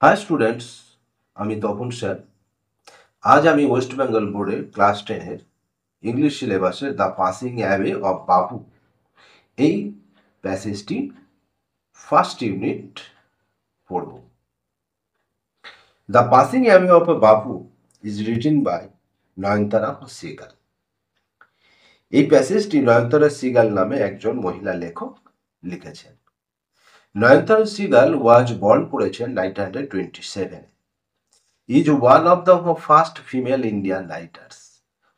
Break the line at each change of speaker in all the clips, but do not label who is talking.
High students, আমি Tapan sir. আজ আমি ওয়েস্ট বেঙ্গল বোর্ডের ক্লাস 10-এর ইংলিশ সিলেবাসের the passing away of Bapu এই প্যাসেজটি ফার্স্ট ইউনিট পড়ব। The passing away of Bapu is written by Nayantara Sahgal. এই প্যাসেজটি নয়নতারা সিগাল নামে একজন মহিলা লেখক লিখেছেন। নয়নতারা সিগাল ওয়াজ বর্ন করেছেন 1927। Is one of the first female Indian writers.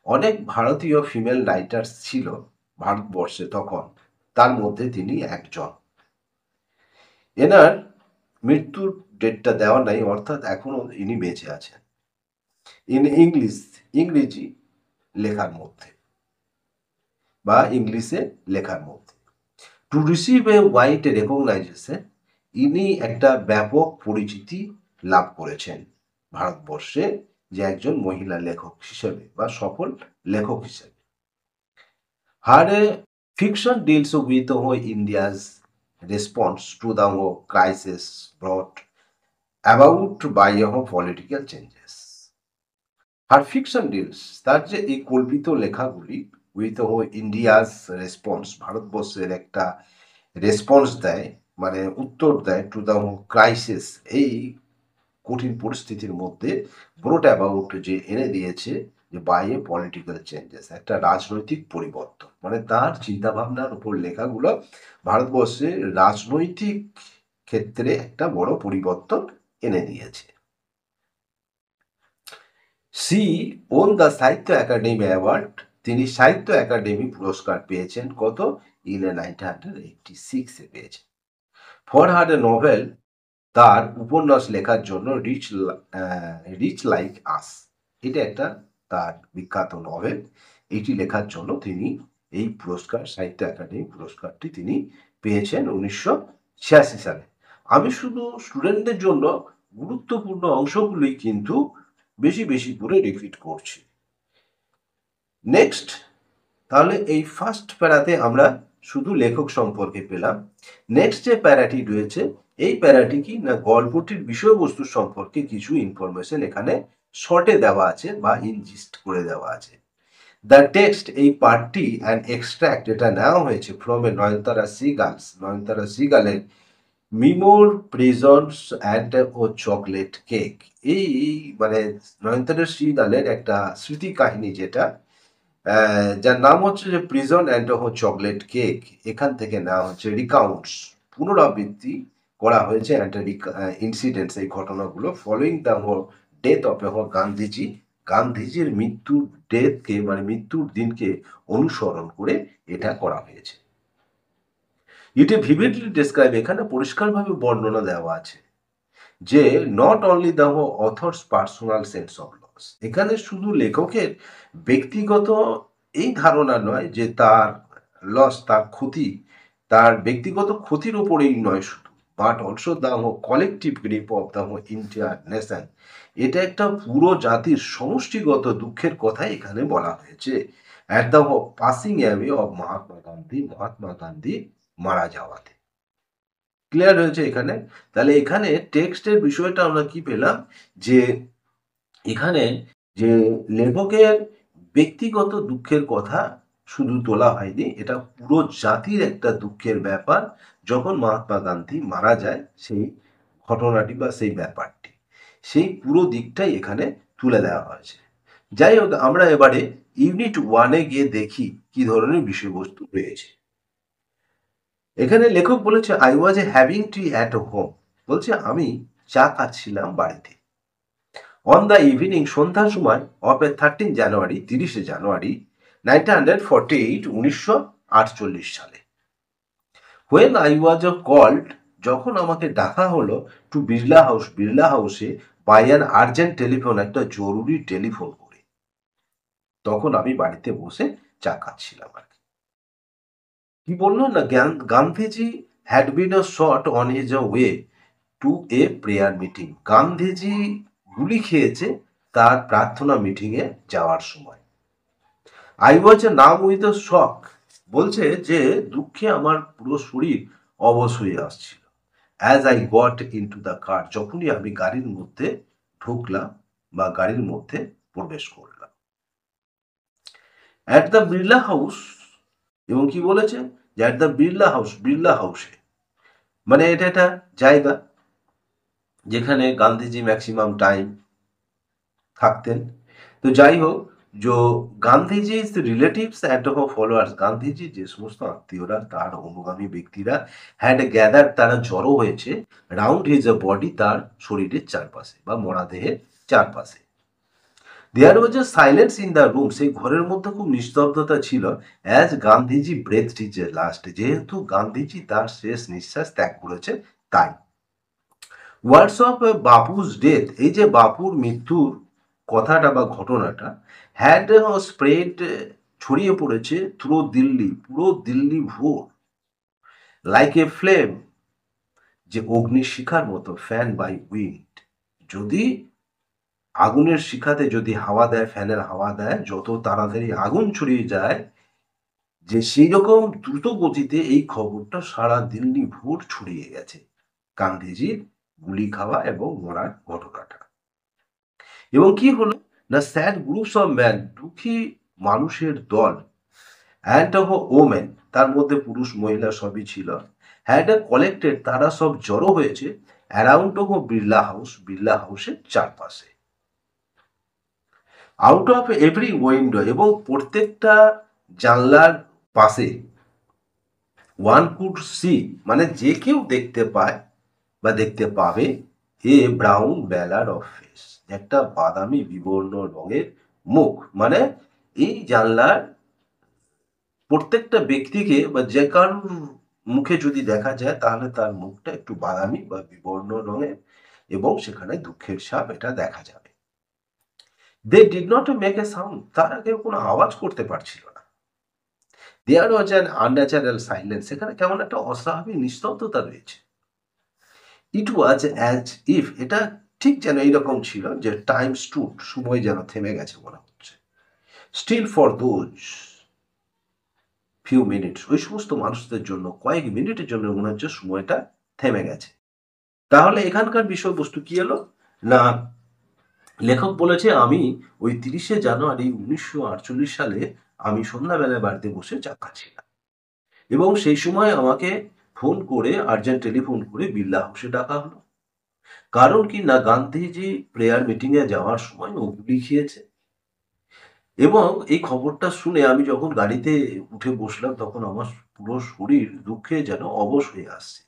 অনেক ভারতীয় ফিমেল রাইটার্স ছিল ভারতবর্ষে তখন, তার মধ্যে তিনি একজন। এনার মৃত্যুর ডেটটা দেওয়া নাই, অর্থাৎ এখনো ইনি বেঁচে আছেন। ইংরেজি লেখার মধ্যে বা ইংলিশে লেখার মধ্যে। To receive a wide recognition, ইনি একটা ব্যাপক পরিচিতি লাভ করেছেন ভারতবর্ষে যে একজন মহিলা লেখক হিসেবে বা সফল লেখক হিসেবে। হার fiction deals with India's response to the crisis brought about by political changes. Her fiction deals, তার যে এই কল্পিত লেখাগুলি উইথ ইন্ডিয়াস রেসপন্স, ভারতবর্ষের একটা রেসপন্স দেয়, মানে উত্তর দেয় টু দ্য ক্রাইসিস, এই কঠিন পরিস্থিতির মধ্যে ব্রোট অ্যাবাউট, যে এনে দিয়েছে যে বাই এ পলিটিক্যাল চেঞ্জেস, একটা রাজনৈতিক পরিবর্তন, মানে তার চিন্তাভাবনার উপর লেখাগুলো ভারতবর্ষে রাজনৈতিক ক্ষেত্রে একটা বড় পরিবর্তন এনে দিয়েছে। সি ওন দ্য সাহিত্য একাডেমি অ্যাওয়ার্ড, তিনি সাহিত্য একাডেমি পুরস্কার পেয়েছেন কত? ইন 1986-এ পেয়েছেন। ফর হার নোভেল, তার উপন্যাস লেখার জন্য রিচ লাইক আস, এটা একটা তার বিখ্যাত নভেল। এটি লেখার জন্য তিনি এই পুরস্কার, সাহিত্য একাডেমি পুরস্কারটি তিনি পেয়েছেন 1986 সালে। আমি শুধু স্টুডেন্টদের জন্য গুরুত্বপূর্ণ অংশগুলোই কিন্তু বেশি বেশি করে রিপিট করছি। নেক্সট, তাহলে এই ফার্স্ট প্যারাতে আমরা শুধু লেখক সম্পর্কে পেলাম। নেক্সট যে প্যারাটি রয়েছে, এই প্যারাটি কি না, গল্পটির বিষয়বস্তু সম্পর্কে কিছু ইনফরমেশন এখানে শর্টে দেওয়া আছে বা ইনজিস্ট করে দেওয়া আছে। দ্য টেক্সট, এই পার্টটি অ্যান্ড এক্সট্রাক্ট, এটা নেওয়া হয়েছে ফ্রম এ নয়নতারা সিগালের মিমোর প্রিজন্স অ্যান্ড ও চকলেট কেক। এই মানে নয়নতারা সিগালের একটা স্মৃতি কাহিনী, যেটা যার নাম হচ্ছে যে প্রিজন অ্যান্ড চকলেট কেক, এখান থেকে নেওয়া হচ্ছে। রিকাউন্টস, পুনরাবৃত্তি করা হয়েছে ইনসিডেন্টস, এই ঘটনাগুলো following the death of Gandhiji, গান্ধীজির মৃত্যুর ডেথকে, মানে মৃত্যুর দিনকে অনুসরণ করে এটা করা হয়েছে। ইট ভিভিডলি ডেসক্রাইব, এখানে পরিষ্কারভাবে বর্ণনা দেওয়া আছে যে not only the author's personal sense of loss, এখানে শুধু লেখকের ব্যক্তিগত এই ধারণা নয় যে তার লস, তার ক্ষতি, তার ব্যক্তিগত ক্ষতির উপরেই নয় শুধু, but also the collective grip of the Indian nation, এটা একটা পুরো জাতির সমষ্টিগত দুঃখের কথাই এখানে বলা হয়েছে। At the passing away of Mahatma Gandhi মারা যাওয়াতে। ক্লিয়ার হয়েছে এখানে? তাহলে এখানে টেক্সটের বিষয়টা আমরা কি পেলাম, যে এখানে যে লেখকের ব্যক্তিগত দুঃখের কথা শুধু তোলা হয়নি, এটা পুরো জাতির একটা দুঃখের ব্যাপার যখন মহাত্মা গান্ধী মারা যায়, সেই ঘটনাটি বা সেই ব্যাপারটি, সেই পুরো দিকটাই এখানে তুলে দেওয়া হয়েছে। যাই হোক, আমরা এবারে ইউনিট 1-এ গিয়ে দেখি কি ধরনের বিষয়বস্তু রয়েছে। এখানে লেখক বলেছে I was A having tea at home, বলছে আমি চা খাচ্ছিলাম বাড়িতে। অন দ্য ইভিনিং, সন্ধ্যার সময় অফ এ 13 জানুয়ারি, 30শে জানুয়ারি 1948, 1948 সালে। হোয়েন আই ওয়াজ কল্ড, যখন আমাকে ডাকা হলো টু বিড়লা হাউসে বাই অ্যান আর্জেন্ট টেলিফোন, একটা জরুরি টেলিফোন করে, তখন আমি বাড়িতে বসে চা খাচ্ছিলাম আর কি বললো না, Gandhiji had been a shot on his way to a prayer meeting, Gandhiji গুলি খেয়েছে তার প্রার্থনা মিটিংয়ে যাওয়ার সময়। আই ওয়াজ এ নাম উইথ এ শক, বলছে যে দুঃখে আমার পুরো শরীর অবশ হয়ে আসছিল। As I got into the car, যখনই আমি গাড়ির মধ্যে ঢুকলাম বা গাড়ির মধ্যে প্রবেশ করলাম। অ্যাট দ্য বিড়লা হাউস, এবং কি বলেছে যে at the Birla house, Birla হাউসে মানে এটা একটা জায়গা যেখানে গান্ধীজি ম্যাক্সিমাম টাইম থাকতেন। তো যাই হোক, যে Gandhiji relatives and followers, Gandhiji যে সমস্ত আত্মীয়রা তার অনুগামী ব্যক্তিরা হ্যাড গ্যাদার, তারা জড়ো হয়েছে রাউন্ড হিজ বডি, তার শরীরের চারপাশে বা মরাদেহের চারপাশে। There was a silence in the room, সেই ঘরের মধ্যে খুব নিস্তব্ধতা ছিল। As Gandhiji breath his last, যেহেতু গান্ধীজি তার শেষ নিঃশ্বাস ত্যাগ করেছে তাই। ওয়ার্ডস অফ বাপুস ডেথ, এই যে বাপুর মৃত্যুর কথাটা বা ঘটনাটা, হ্যাড স্প্রেড, ছড়িয়ে পড়েছে থ্রু দিল্লি, পুরো দিল্লি ভোর, লাইক এ ফ্লেম, যে অগ্নিশিখার মতো, ফ্যান বাই উইন্ড, যদি আগুনের শিখাতে যদি হাওয়া দেয়, ফ্যানের হাওয়া দেয়, যত তাড়াতাড়ি আগুন ছড়িয়ে যায়, যে সেই রকম দ্রুত গতিতে এই খবরটা সারা দিল্লি ভোর ছড়িয়ে গেছে গান্ধীজির গুলি খাওয়া এবং মরার ঘটনাটা। এবং কি হলো না, স্যাড গ্রুপস অফ ম্যান, দুঃখী মানুষের দল, অ্যান্ড অফ ওমেন, তার মধ্যে পুরুষ মহিলা সবই ছিল, হ্যাড কলেক্টেড, তারা সব জড়ো হয়েছে around of Birla house, Birla হাউসের চারপাশে। আউট অফ এভরি উইন্ডো, এবং প্রত্যেকটা জানলার পাশে, ওয়ান কুড সি, মানে যে কেউ দেখতে পায় বা দেখতে পাবে, a brown blur of face, একটা বাদামি বিবর্ণ রঙের মুখ, মানে এই জানলার প্রত্যেকটা ব্যক্তিকে বা যে কারোর মুখে যদি দেখা যায় তাহলে তার মুখটা একটু বাদামি বা বিবর্ণ রঙের, এবং সেখানে দুঃখের ছাপ এটা দেখা যাবে। They did not make a sound, তারা কেউ কোনো আওয়াজ করতে পারছিল না। There was an unnatural silence, সেখানে কেমন একটা অস্বাভাবিক নিস্তব্ধতা রয়েছে। ইট ওয়াজ অ্যাজ ইফ, এটা ঠিক যেন এইরকম ছিল যে টাইম স্টুড, সময় যেন থেমে গেছে মনে হচ্ছে। Still for those few minutes, ওই সমস্ত মানুষদের জন্য কয়েক মিনিটের জন্য মনে হচ্ছে সময়টা থেমে গেছে। তাহলে এখানকার বিষয়বস্তু কি এলো না, লেখক বলেছে আমি ওই ৩০শে জানুয়ারি ১৯৪৮ সালে আমি সন্ধ্যাবেলায় বাড়িতে বসে চা খাচ্ছিলাম, এবং সেই সময় আমাকে ফোন করে, আর্জেন্ট টেলিফোন করে বিড়লা হাউসে ডাকা হলো। কারণ কি না, গান্ধীজি প্রেয়ার মিটিং এ যাওয়ার সময় ও গুলি খেয়েছে। এবং এই খবরটা শুনে আমি যখন গাড়িতে উঠে বসলাম তখন আমার পুরো শরীর দুঃখে যেন অবশ হয়ে আসছে।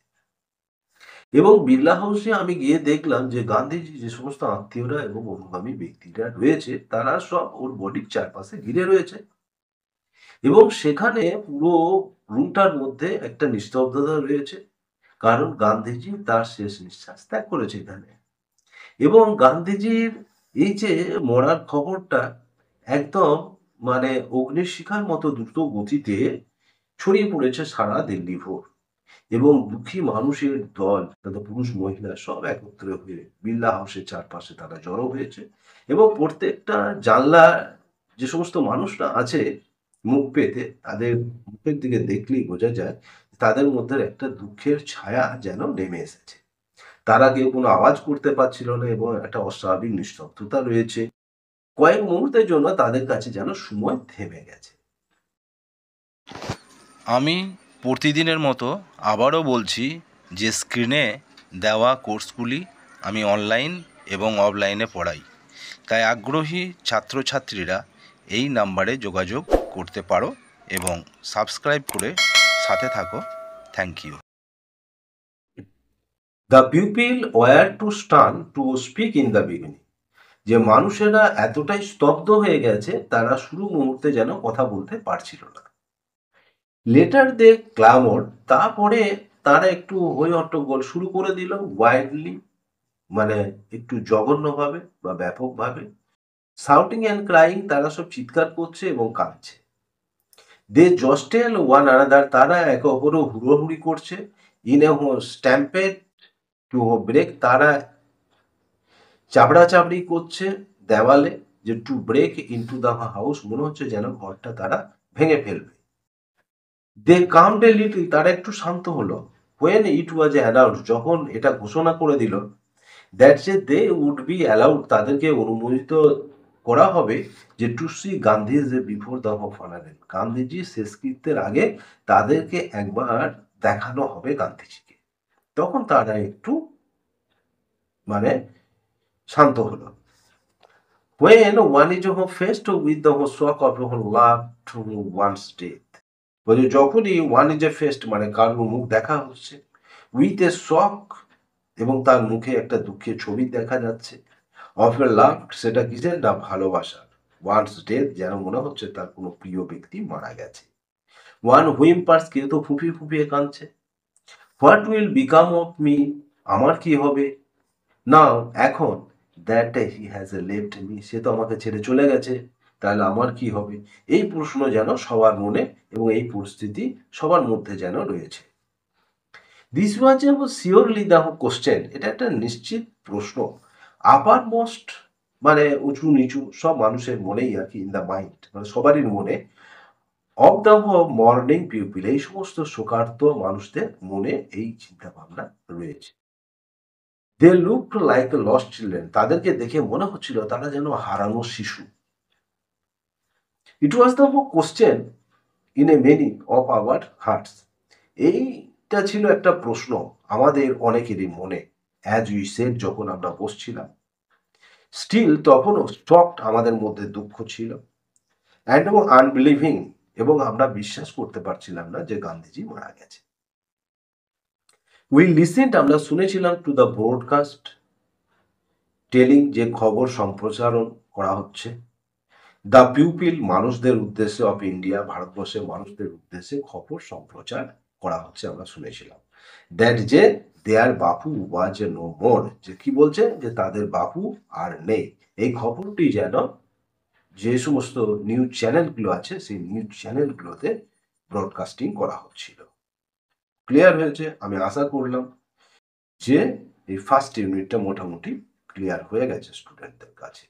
এবং বিড়লা হাউসে আমি গিয়ে দেখলাম যে গান্ধীজি যে সমস্ত আত্মীয়রা এবং অনুগামী ব্যক্তিরা রয়েছে তারা সব ওর বডির চারপাশে ঘিরে রয়েছে, এবং সেখানে পুরো রুমটার মধ্যে একটা নিস্তব্ধতা রয়েছে, কারণ গান্ধীজি তার শেষ নিঃশ্বাস ত্যাগ করেছে এখানে। এবং গান্ধীজির এই যে মরার খবরটা একদম মানে অগ্নিশিখার মতো দ্রুত গতিতে ছড়িয়ে পড়েছে সারা দিল্লি ভোর, এবং দুঃখী মানুষের দল, তাদের পুরুষ মহিলা সব একত্রে হয়ে বিড়লা হাউসের চারপাশে তারা জড়ো হয়েছে, এবং প্রত্যেকটা জানলা, যে সমস্ত মানুষরা আছে মুখ পেতে, তাদের মুখের দিকে দেখলেই বোঝা যায় তাদের মধ্যে একটা দুঃখের ছায়া যেন নেমে এসেছে। তারা কেউ কোনো আওয়াজ করতে পারছিল না, এবং একটা অস্বাভাবিক নিস্তব্ধতা রয়েছে। কয়েক মুহূর্তের জন্য তাদের কাছে যেন সময় থেমে গেছে।
আমি প্রতিদিনের মতো আবারও বলছি যে স্ক্রিনে দেওয়া কোর্সগুলি আমি অনলাইন এবং অফলাইনে পড়াই, তাই আগ্রহী ছাত্রছাত্রীরা এই নাম্বারে যোগাযোগ করতে পারো এবং সাবস্ক্রাইব করে সাথে থাকো। Thank you.
The pupil were too stun to speak in the beginning, যে মানুষেরা এতটাই স্তব্ধ হয়ে গেছে তারা শুরু মুহূর্তে যেন কথা বলতে পারছিল না। লেটার দে ক্লামর, তারপরে তারা একটু হই হট্টগোল শুরু করে দিল, ওয়াইডলি, মানে একটু জঘন্যভাবে বা ব্যাপকভাবে। শাউটিং অ্যান্ড ক্রাইং, তারা সব চিৎকার করছে এবং কাঁদছে। দে জস্টেল ওয়ান আনাদার, তারা একে অপরও হুড়োহুড়ি করছে। In a stampede to break, তারা চাপড়াচাপড়ি করছে দেওয়ালে, যে to break into the house, মনে হচ্ছে যেন ঘরটা তারা ভেঙে ফেলবে। দে কামড এ লিটল, তারা একটু শান্ত হলো। when it was announced, যখন এটা ঘোষণা করে দিল that যে they would be allowed, তাদেরকে অনুমোদিত করা হবে যে to see Gandhi's before the funeral, Gandhiji শেষকৃত্যের আগে তাদেরকে একবার দেখানো হবে গান্ধীজিকে, তখন তারা একটু মানে শান্ত হলো। when one is faced with the shock of loved one's death, বলছে যখনই ওয়ান ইজ এ ফেস্ট মানে কারোর মুখ দেখা হচ্ছে উইথ এ শক, এবং তার মুখে একটা দুঃখের ছবি দেখা যাচ্ছে, অফ এ লাভ, সেটা কিসের না ভালোবাসার, ওয়ান্স ডেথ যেন মনে হচ্ছে তার কোনো প্রিয় ব্যক্তি মারা গেছে, ওয়ান হুইম্পার্স, কেউ তো ফুপিয়ে ফুপিয়ে কাঁদছে, what will become of me, আমার কি হবে, নাও এখন, that he has a left me, সে তো আমাকে ছেড়ে চলে গেছে, তাহলে আমার কি হবে, এই প্রশ্ন যেন সবার মনে এবং এই পরিস্থিতি সবার মধ্যে যেন রয়েছে। This was surely the question, এটা একটা নিশ্চিত প্রশ্ন, আপার মোস্ট মানে উঁচু নিচু সব মানুষের মনেই আর কি, ইন দ্য মাইন্ড মানে সবারই মনে, অফ দ্য মর্নিং পিউপিল, এই সমস্ত শোকার্ত মানুষদের মনে এই চিন্তা ভাবনা রয়েছে। They look like lost children, তাদেরকে দেখে মনে হচ্ছিল তারা যেন হারানো শিশু। It was the question in a many of our hearts, এইটা ছিল একটা প্রশ্ন আমাদের অনেকেরই মনে, অ্যাজ উই সেড, যখন আমরা বসছিলাম, স্টিল তখনও স্টকড, আমাদের মধ্যে দুঃখ ছিল, অ্যান্ড এবং আনবিলিভিং, এবং আমরা বিশ্বাস করতে পারছিলাম না যে গান্ধীজি মারা গেছে। উই লিসেন্ড, আমরা শুনেছিলাম, টু দ্য ব্রডকাস্ট টেলিং, যে খবর সম্প্রচারণ করা হচ্ছে, দ্য পিউপিল, মানুষদের উদ্দেশ্যে, অফ ইন্ডিয়া, ভারতবর্ষের মানুষদের উদ্দেশ্যে খবর সম্প্রচার করা হচ্ছে, আমরা শুনেছিলাম, দ্যাট যে দেয়ার বাপু ওয়াজ নো মোর, যে কি বলছে যে তাদের বাপু আর নেই, এই খবরটি যেন যে সমস্ত নিউজ চ্যানেলগুলো আছে সেই নিউজ চ্যানেলগুলোতে ব্রডকাস্টিং করা হচ্ছিল। ক্লিয়ার হয়েছে? আমি আশা করলাম যে এই ফার্স্ট ইউনিটটা মোটামুটি ক্লিয়ার হয়ে গেছে স্টুডেন্টদের কাছে।